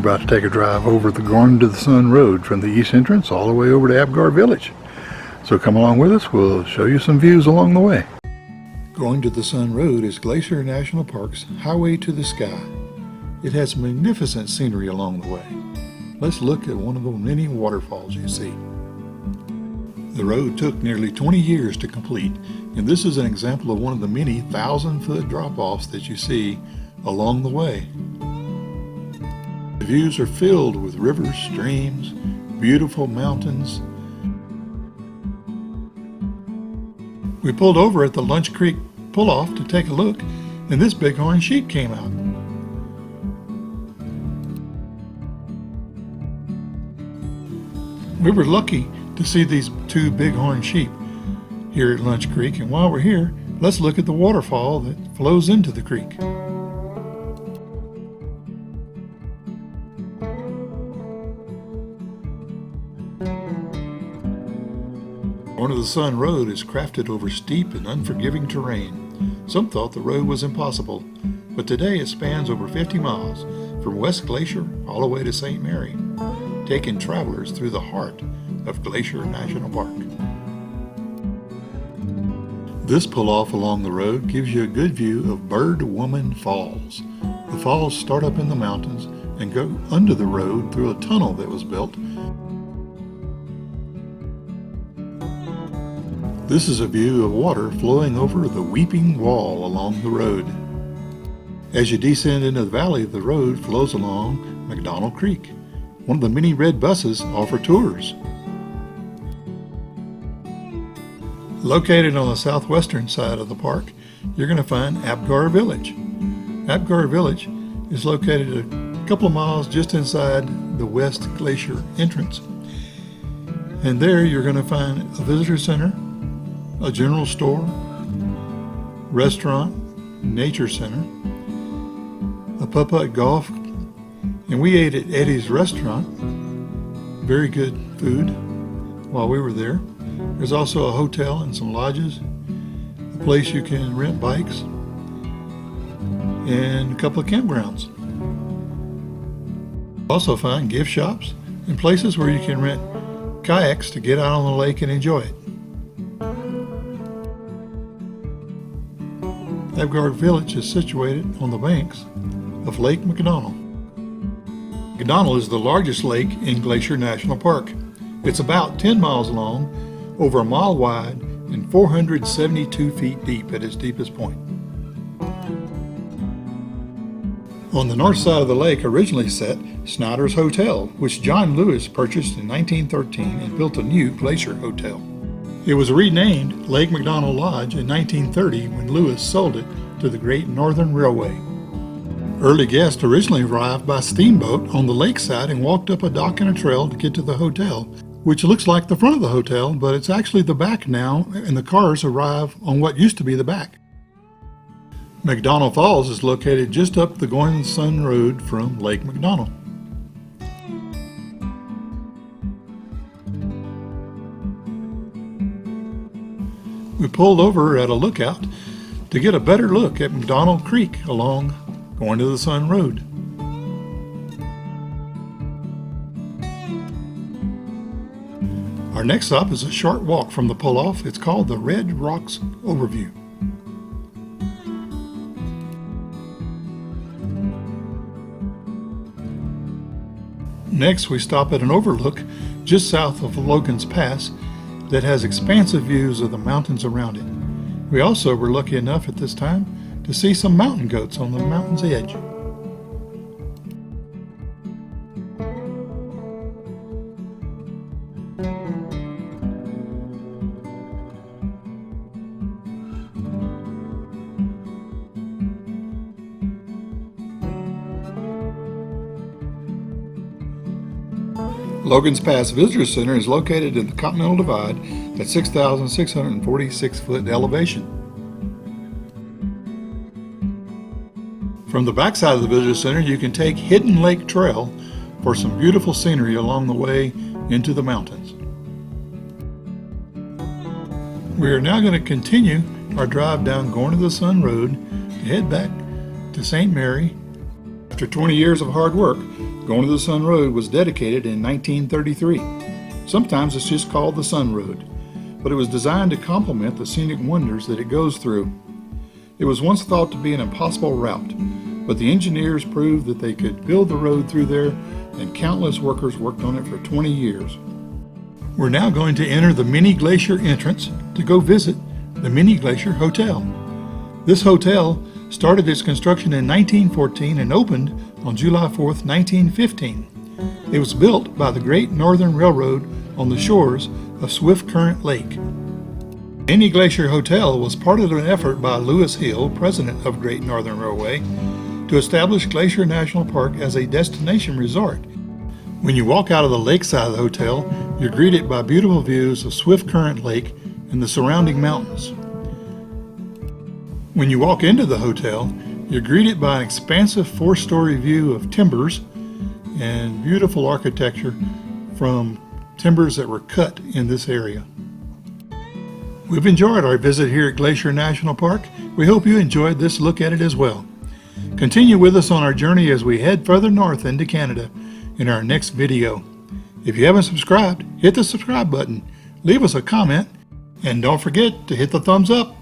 about to take a drive over the Going to the Sun Road from the east entrance all the way over to Apgar Village. So come along with us, we'll show you some views along the way. Going to the Sun Road is Glacier National Park's highway to the sky. It has magnificent scenery along the way. Let's look at one of the many waterfalls you see. The road took nearly 20 years to complete, and this is an example of one of the many 1,000-foot drop-offs that you see along the way. The views are filled with rivers, streams, beautiful mountains. We pulled over at the Lunch Creek pull-off to take a look, and this bighorn sheep came out. We were lucky to see these two bighorn sheep here at Lunch Creek, and while we're here, let's look at the waterfall that flows into the creek. Going to the Sun Road is crafted over steep and unforgiving terrain. Some thought the road was impossible, but today it spans over 50 miles from West Glacier all the way to St. Mary, taking travelers through the heart of Glacier National Park. This pull-off along the road gives you a good view of Bird Woman Falls. The falls start up in the mountains and go under the road through a tunnel that was built. This is a view of water flowing over the Weeping Wall along the road. As you descend into the valley, the road flows along McDonald Creek. One of the many red buses offer tours. Located on the southwestern side of the park, you're going to find Apgar Village. Apgar Village is located a couple of miles just inside the West Glacier entrance. And there you're going to find a visitor center, a general store, restaurant, nature center, a putt-putt golf, and we ate at Eddie's restaurant. Very good food while we were there. There's also a hotel and some lodges, a place you can rent bikes, and a couple of campgrounds. Also find gift shops and places where you can rent kayaks to get out on the lake and enjoy it. Apgar Village is situated on the banks of Lake McDonald. McDonald is the largest lake in Glacier National Park. It's about 10 miles long, over a mile wide, and 472 feet deep at its deepest point. On the north side of the lake originally sat Snyder's Hotel, which John Lewis purchased in 1913 and built a new Glacier Hotel. It was renamed Lake McDonald Lodge in 1930 when Lewis sold it to the Great Northern Railway. Early guests originally arrived by steamboat on the lakeside and walked up a dock and a trail to get to the hotel, which looks like the front of the hotel, but it's actually the back now, and the cars arrive on what used to be the back. McDonald Falls is located just up the Going to the Sun Road from Lake McDonald. We pulled over at a lookout to get a better look at McDonald Creek along Going to the Sun Road. Our next stop is a short walk from the pull-off. It's called the Red Rocks Overview. Next, we stop at an overlook just south of Logan's Pass that has expansive views of the mountains around it. We also were lucky enough at this time to see some mountain goats on the mountain's edge. Logan's Pass Visitor Center is located in the Continental Divide at 6,646 foot elevation. From the backside of the Visitor Center, you can take Hidden Lake Trail for some beautiful scenery along the way into the mountains. We are now going to continue our drive down Going to the Sun Road to head back to St. Mary. After 20 years of hard work, Going to the Sun Road was dedicated in 1933. Sometimes it's just called the Sun Road, but it was designed to complement the scenic wonders that it goes through. It was once thought to be an impossible route, but the engineers proved that they could build the road through there, and countless workers worked on it for 20 years. We're now going to enter the Many Glacier entrance to go visit the Many Glacier Hotel. This hotel started its construction in 1914 and opened on July 4th, 1915. It was built by the Great Northern Railroad on the shores of Swift Current Lake. Many Glacier Hotel was part of an effort by Lewis Hill, president of Great Northern Railway, to establish Glacier National Park as a destination resort. When you walk out of the lakeside of the hotel, you're greeted by beautiful views of Swift Current Lake and the surrounding mountains. When you walk into the hotel, you're greeted by an expansive 4-story view of timbers and beautiful architecture from timbers that were cut in this area. We've enjoyed our visit here at Glacier National Park. We hope you enjoyed this look at it as well. Continue with us on our journey as we head further north into Canada in our next video. If you haven't subscribed, hit the subscribe button, leave us a comment, and don't forget to hit the thumbs up.